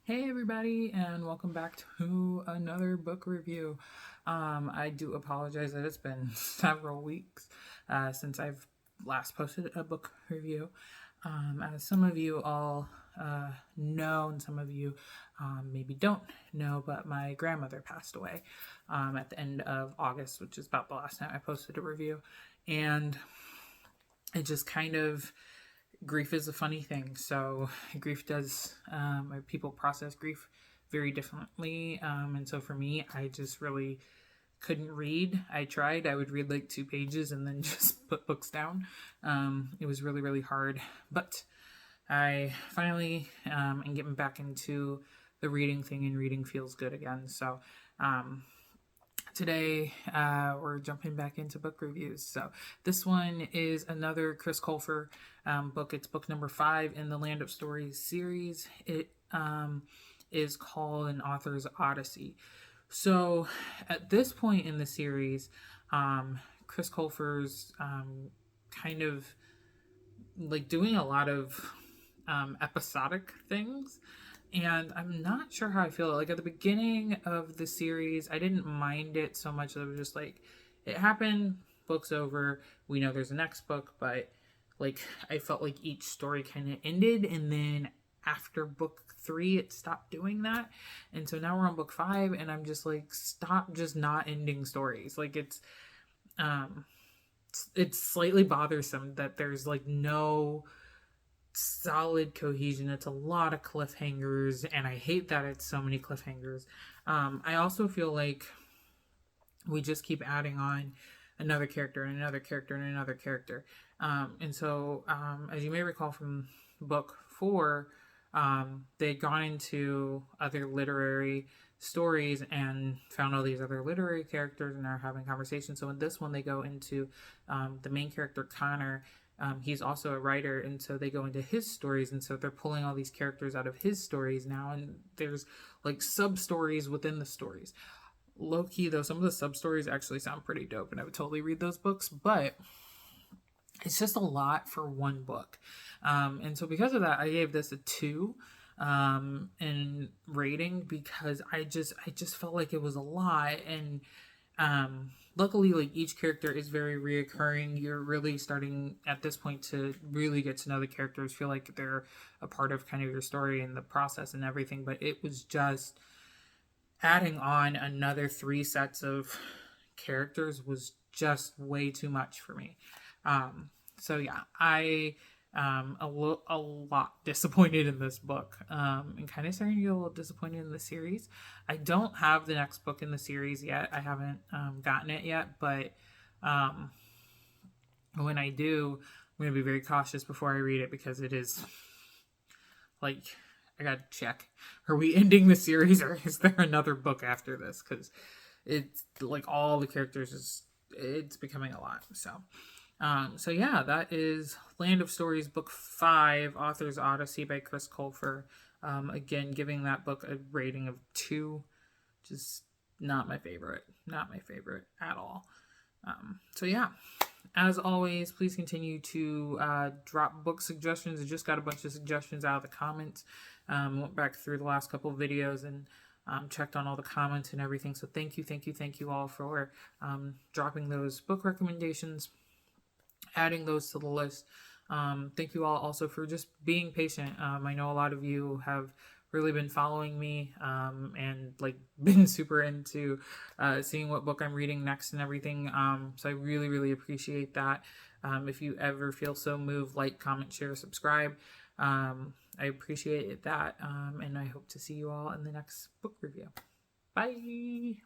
Hey everybody, and welcome back to another book review. I do apologize that it's been several weeks since I've last posted a book review. As some of you all know, and some of you maybe don't know, but my grandmother passed away at the end of August, which is about the last time I posted a review. And it just kind of grief is a funny thing. So grief does, people process grief very differently. And so for me, I just really couldn't read. I tried. I would read like 2 pages and then just put books down. It was really, really hard. But I finally am getting back into the reading thing, and reading feels good again. So today we're jumping back into book reviews. So this one is another Chris Colfer book. It's book number 5 in the Land of Stories series. It is called An Author's Odyssey. So at this point in the series, Chris Colfer's kind of like doing a lot of episodic things. And I'm not sure how I feel. Like at the beginning of the series, I didn't mind it so much. I was just like, it happened, book's over. We know there's a next book, but like I felt like each story kind of ended, and then after book 3, it stopped doing that. And so now we're on book 5, and I'm just like, stop just not ending stories. Like it's slightly bothersome that there's like no solid cohesion. It's a lot of cliffhangers, and I hate that it's so many cliffhangers. I also feel like we just keep adding on another character and another character and another character. And so, as you may recall from book 4, they had gone into other literary stories and found all these other literary characters and are having conversations. So in this one, they go into the main character, Connor. He's also a writer, and so they go into his stories, and so they're pulling all these characters out of his stories now, and there's like sub-stories within the stories. Low-key, though, some of the sub-stories actually sound pretty dope, and I would totally read those books, but it's just a lot for one book. And so because of that, I gave this a 2 in rating, because I just felt like it was a lot. And luckily, like each character is very reoccurring. You're really starting at this point to really get to know the characters, feel like they're a part of kind of your story and the process and everything. But it was just adding on another 3 sets of characters was just way too much for me. So yeah, I a lot disappointed in this book, and kind of starting to get a little disappointed in the series. I don't have the next book in the series yet. I haven't gotten it yet, but when I do, I'm going to be very cautious before I read it, because it is like, I got to check. Are we ending the series, or is there another book after this? Because it's like all the characters, it's becoming a lot. So yeah, that is Land of Stories, book 5, Author's Odyssey by Chris Colfer. Again, giving that book a rating of 2. Just not my favorite. Not my favorite at all. So yeah, as always, please continue to drop book suggestions. I just got a bunch of suggestions out of the comments. Went back through the last couple of videos and checked on all the comments and everything. So thank you all for dropping those book recommendations, adding those to the list. Thank you all also for just being patient. I know a lot of you have really been following me and like been super into seeing what book I'm reading next and everything. So I really appreciate that. If you ever feel so moved, like, comment, share, subscribe. I appreciate that. And I hope to see you all in the next book review. Bye.